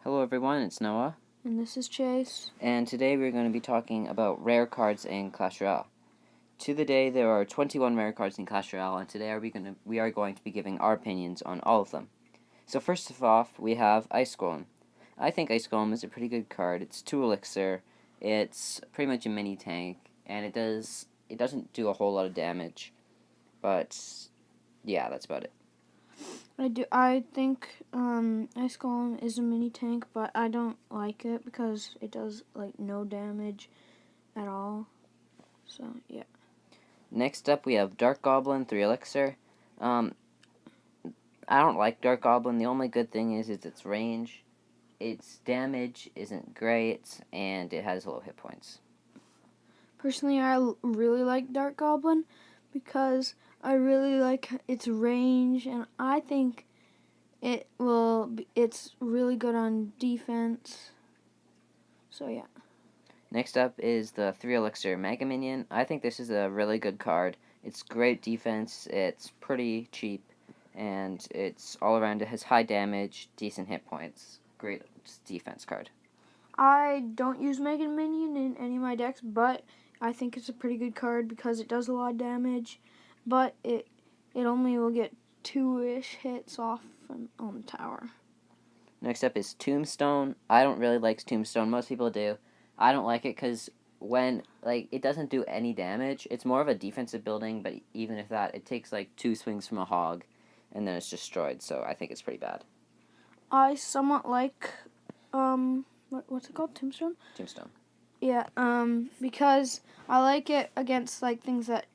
Hello everyone, it's Noah. And this is Chase. And today we're going to be talking about rare cards in Clash Royale. To the day, there are 21 rare cards in Clash Royale, and today we are going to be giving our opinions on all of them. So first of all, we have Ice Golem. I think Ice Golem is a pretty good card. It's 2 Elixir, it's pretty much a mini tank, and it doesn't do a whole lot of damage. But yeah, that's about it. I think Ice Golem is a mini tank, but I don't like it because it does no damage at all. So yeah. Next up, we have Dark Goblin, 3 Elixir. I don't like Dark Goblin. The only good thing is its range. Its damage isn't great, and it has low hit points. Personally, I really like Dark Goblin because I really like its range, and I think it's really good on defense. So yeah. Next up is the 3 Elixir Mega Minion. I think this is a really good card. It's great defense, it's pretty cheap, and it's all around. It has high damage, decent hit points. Great defense card. I don't use Mega Minion in any of my decks, but I think it's a pretty good card because it does a lot of damage, but it only will get 2-ish hits off on the tower. Next up is Tombstone. I don't really like Tombstone. Most people do. I don't like it because when it doesn't do any damage. It's more of a defensive building, but even if that, it takes 2 swings from a hog, and then it's destroyed. So I think it's pretty bad. I somewhat like what's it called? Tombstone? Tombstone. Yeah, because I like it against things that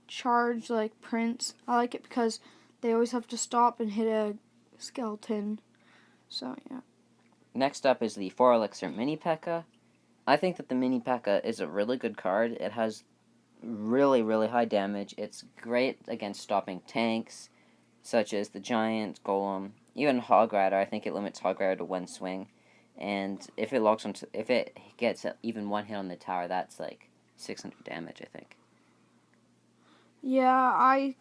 charge like Prince. I like it because they always have to stop and hit a skeleton. So yeah. Next up is the 4 Elixir Mini Pekka. I think that the Mini Pekka is a really good card. It has really, really high damage. It's great against stopping tanks, such as the Giant, Golem, even Hog Rider. I think it limits Hog Rider to 1 swing. And if it gets even 1 hit on the tower, that's 600 damage, I think. Yeah, I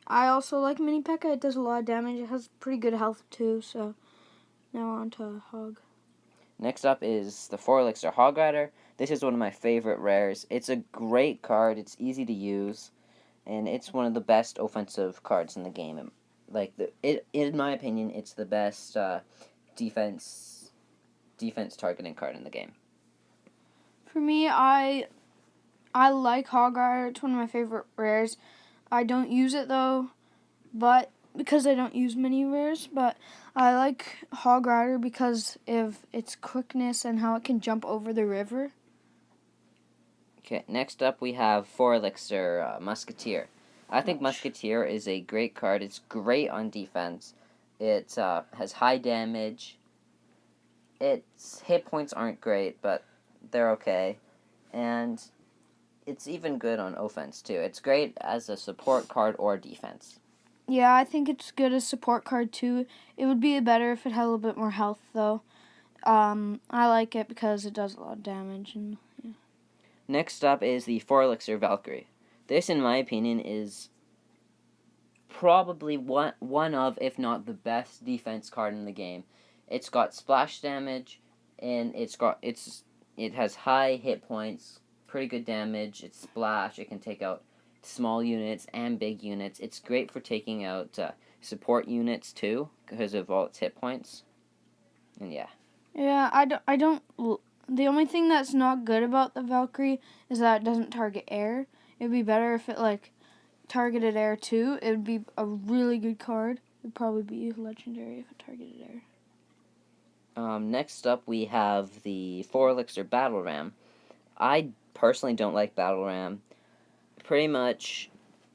also like Mini Pekka. It does a lot of damage. It has pretty good health too. So now on to Hog. Next up is the 4 Elixir Hog Rider. This is one of my favorite rares. It's a great card. It's easy to use, and it's one of the best offensive cards in the game. In my opinion, it's the best defense targeting card in the game. For me, I like Hog Rider. It's one of my favorite rares. I don't use it though, but because I don't use many rares, but I like Hog Rider because of its quickness and how it can jump over the river. Okay, next up we have 4 Elixir Musketeer. I think Musketeer is a great card. It's great on defense. It has high damage. Its hit points aren't great, but they're okay. And it's even good on offense, too. It's great as a support card or defense. Yeah, I think it's good as support card too. It would be better if it had a little bit more health though. I like it because it does a lot of damage. And yeah. Next up is the 4 Elixir Valkyrie. This, in my opinion, is probably one of, if not the best defense card in the game. It's got splash damage, and it has high hit points, pretty good damage. It's splash. It can take out small units and big units. It's great for taking out support units too because of all its hit points. And yeah. Yeah, I don't. The only thing that's not good about the Valkyrie is that it doesn't target air. It'd be better if it targeted air too. It would be a really good card. It'd probably be legendary if it targeted air. Next up, we have the 4 Elixir Battle Ram. I personally don't like Battle Ram. Pretty much,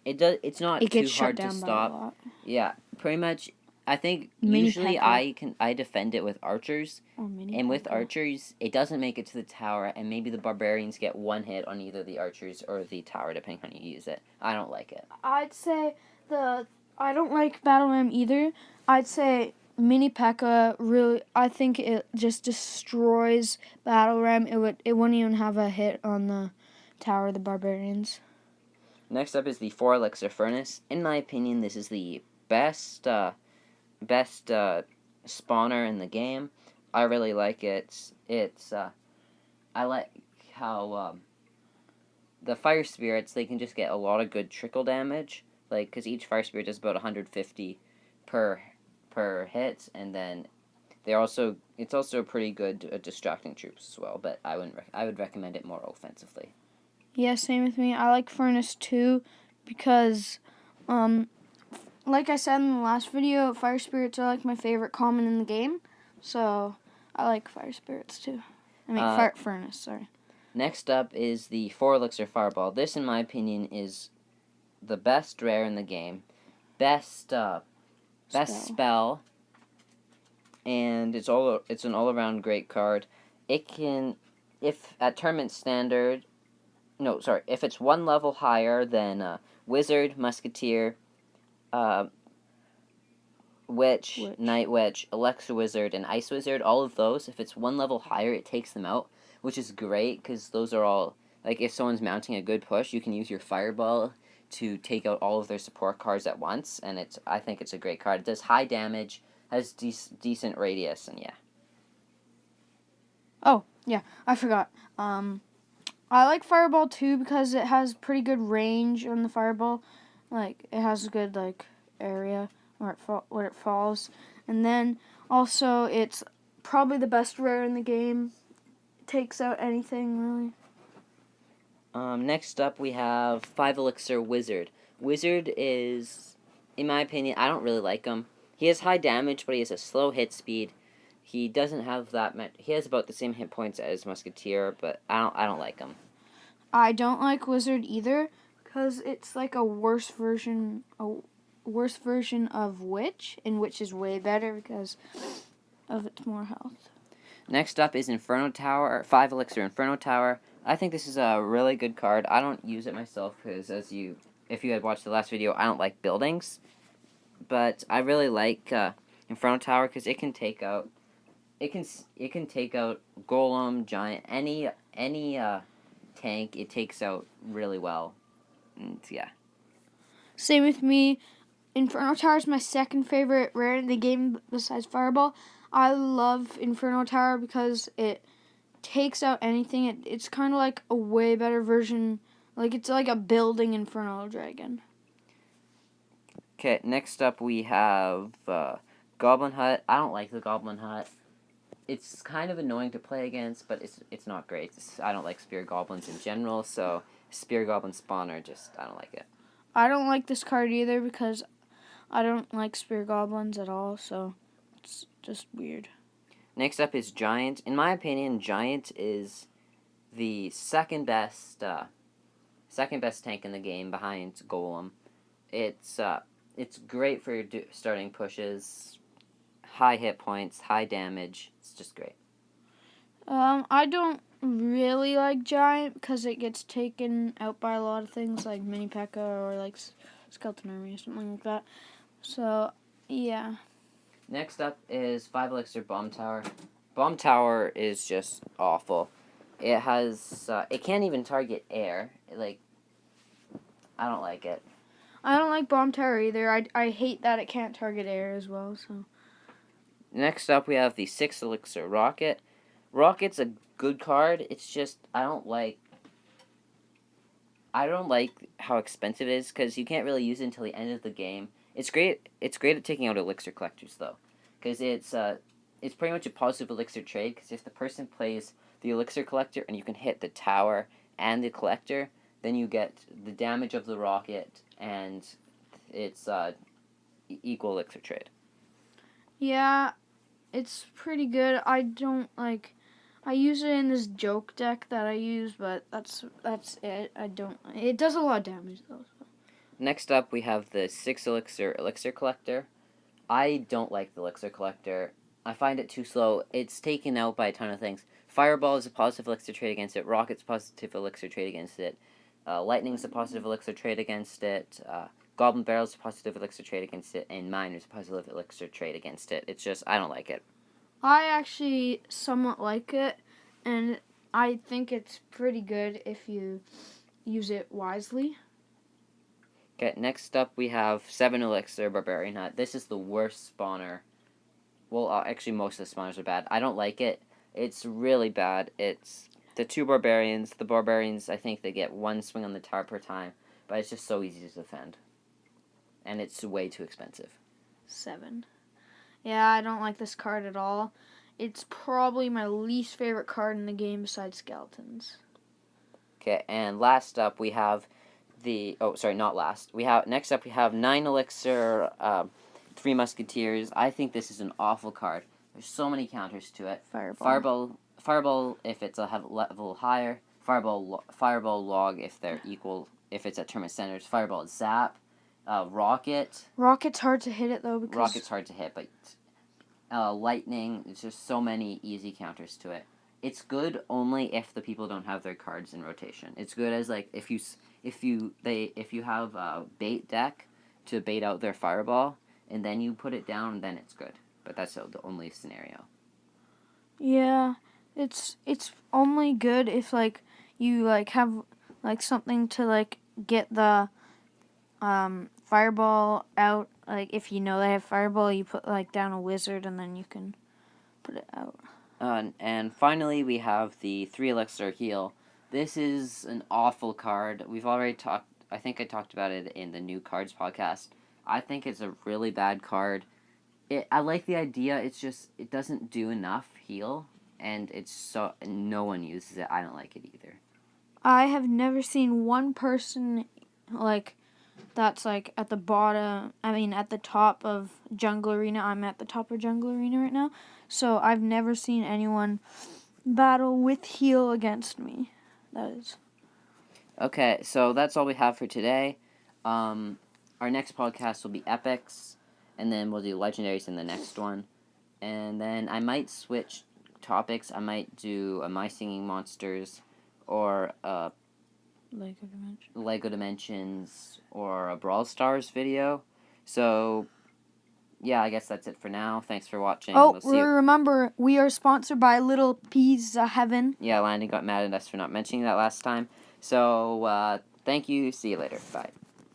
it's not too hard to stop. Yeah, pretty much. I think usually I defend it with archers, and with archers, it doesn't make it to the tower, and maybe the barbarians get 1 hit on either the archers or the tower, depending on how you use it. I don't like it. I'd say I don't like Battle Ram either. I'd say Mini Pekka really. I think it just destroys Battle Ram. It wouldn't even have a hit on the tower of the barbarians. Next up is the 4 Elixir Furnace. In my opinion, this is the best spawner in the game. I really like it. I like how the fire spirits, they can just get a lot of good trickle damage, like because each fire spirit does about 150 per hit, and then it's also pretty good at distracting troops as well. But I would recommend it more offensively. Yeah, same with me. I like Furnace too because, like I said in the last video, fire spirits are like my favorite common in the game, so I like fire spirits too. I mean, fire Furnace. Sorry. Next up is the 4 Elixir Fireball. This, in my opinion, is the best rare in the game. Best spell, and it's an all-around great card. It can, if at tournament standard, if it's one level higher than Wizard, Musketeer, Witch, Night Witch, Elixir Wizard, and Ice Wizard, all of those, if it's one level higher, it takes them out, which is great, because those are all, like, if someone's mounting a good push, you can use your Fireball to take out all of their support cards at once, and I think it's a great card. It does high damage, has decent radius, and yeah. Oh, yeah, I forgot. I like Fireball too because it has pretty good range on the Fireball. Like, it has a good, like, area where it falls. And then, also, it's probably the best rare in the game. It takes out anything, really. Next up, we have 5 Elixir Wizard. Wizard is, in my opinion, I don't really like him. He has high damage, but he has a slow hit speed. He doesn't have that much. He has about the same hit points as Musketeer, but I don't like him. I don't like Wizard either because it's like a worse version of Witch, and Witch is way better because of its more health. Next up is Inferno Tower, 5 Elixir Inferno Tower. I think this is a really good card. I don't use it myself because, if you had watched the last video, I don't like buildings. But I really like Inferno Tower because it can take out Golem, Giant, any tank. It takes out really well. And yeah. Same with me. Inferno Tower is my second favorite rare in the game besides Fireball. I love Inferno Tower because it takes out anything. It's kind of like a way better version. Like, it's like a building Inferno Dragon. Okay, next up we have Goblin Hut. I don't like the Goblin Hut. It's kind of annoying to play against, but it's not great. I don't like Spear Goblins in general, so Spear Goblin Spawner, I don't like it. I don't like this card either because I don't like Spear Goblins at all, so it's just weird. Next up is Giant. In my opinion, Giant is the second best tank in the game behind Golem. It's great for starting pushes, high hit points, high damage. It's just great. I don't really like Giant because it gets taken out by a lot of things like Mini Pekka or like Skeleton Army or something like that. So, yeah. Next up is 5 Elixir Bomb Tower. Bomb Tower is just awful. It has it can't even target air. I don't like it. I don't like Bomb Tower either. I hate that it can't target air as well. So. Next up, we have the 6 Elixir Rocket. Rocket's a good card. It's just I don't like how expensive it is because you can't really use it until the end of the game. It's great at taking out Elixir Collectors though, because it's pretty much a positive Elixir trade. Because if the person plays the Elixir Collector and you can hit the tower and the Collector, then you get the damage of the Rocket and it's equal Elixir trade. Yeah, it's pretty good. I use it in this joke deck that I use, but that's it. It does a lot of damage though. So. Next up, we have the 6 Elixir Collector. I don't like the Elixir Collector. I find it too slow. It's taken out by a ton of things. Fireball is a positive Elixir trade against it. Rocket's a positive Elixir trade against it. Lightning's a positive Elixir trade against it. Goblin Barrel's a positive Elixir trade against it. And Miner's a positive Elixir trade against it. It's just, I don't like it. I actually somewhat like it, and I think it's pretty good if you use it wisely. Okay, next up we have 7 Elixir Burberry Hut. This is the worst spawner well, actually, most of the spawners are bad. I don't like it. It's really bad. It's the two barbarians. The barbarians, I think they get one swing on the tower per time, but it's just so easy to defend. And it's way too expensive. 7. Yeah, I don't like this card at all. It's probably my least favorite card in the game besides skeletons. Okay, and last up we have the... Oh, sorry, not last. Next up we have 9 Elixir, 3 Musketeers. I think this is an awful card. There's so many counters to it. Fireball if it's a level higher. Fireball log if they're equal, if it's at tournament centers. Fireball zap. Rocket. Rocket's hard to hit it though because Rocket's hard to hit, but lightning. There's just so many easy counters to it. It's good only if the people don't have their cards in rotation. It's good as like if you have a bait deck to bait out their fireball, and then you put it down, then it's good. But that's the only scenario. Yeah, it's only good if like you like have like something to like get the fireball out. Like if you know they have fireball, you put like down a wizard and then you can put it out. And finally, we have the 3 Elixir Heal. This is an awful card. We've already talked. I think I talked about it in the new cards podcast. I think it's a really bad card. I like the idea. It's just it doesn't do enough heal, and no one uses it. I don't like it either. I have never seen one person like that's like at the bottom. I mean, at the top of Jungle Arena. I'm at the top of Jungle Arena right now, so I've never seen anyone battle with heal against me. That is. Okay, so that's all we have for today. Our next podcast will be epics, and then we'll do legendaries in the next one. And then I might switch topics. I might do a My Singing Monsters, or Lego Dimensions, or a Brawl Stars video. So, yeah, I guess that's it for now. Thanks for watching. Remember, we are sponsored by Little Pizza Heaven. Yeah, Landon got mad at us for not mentioning that last time. So, thank you. See you later. Bye.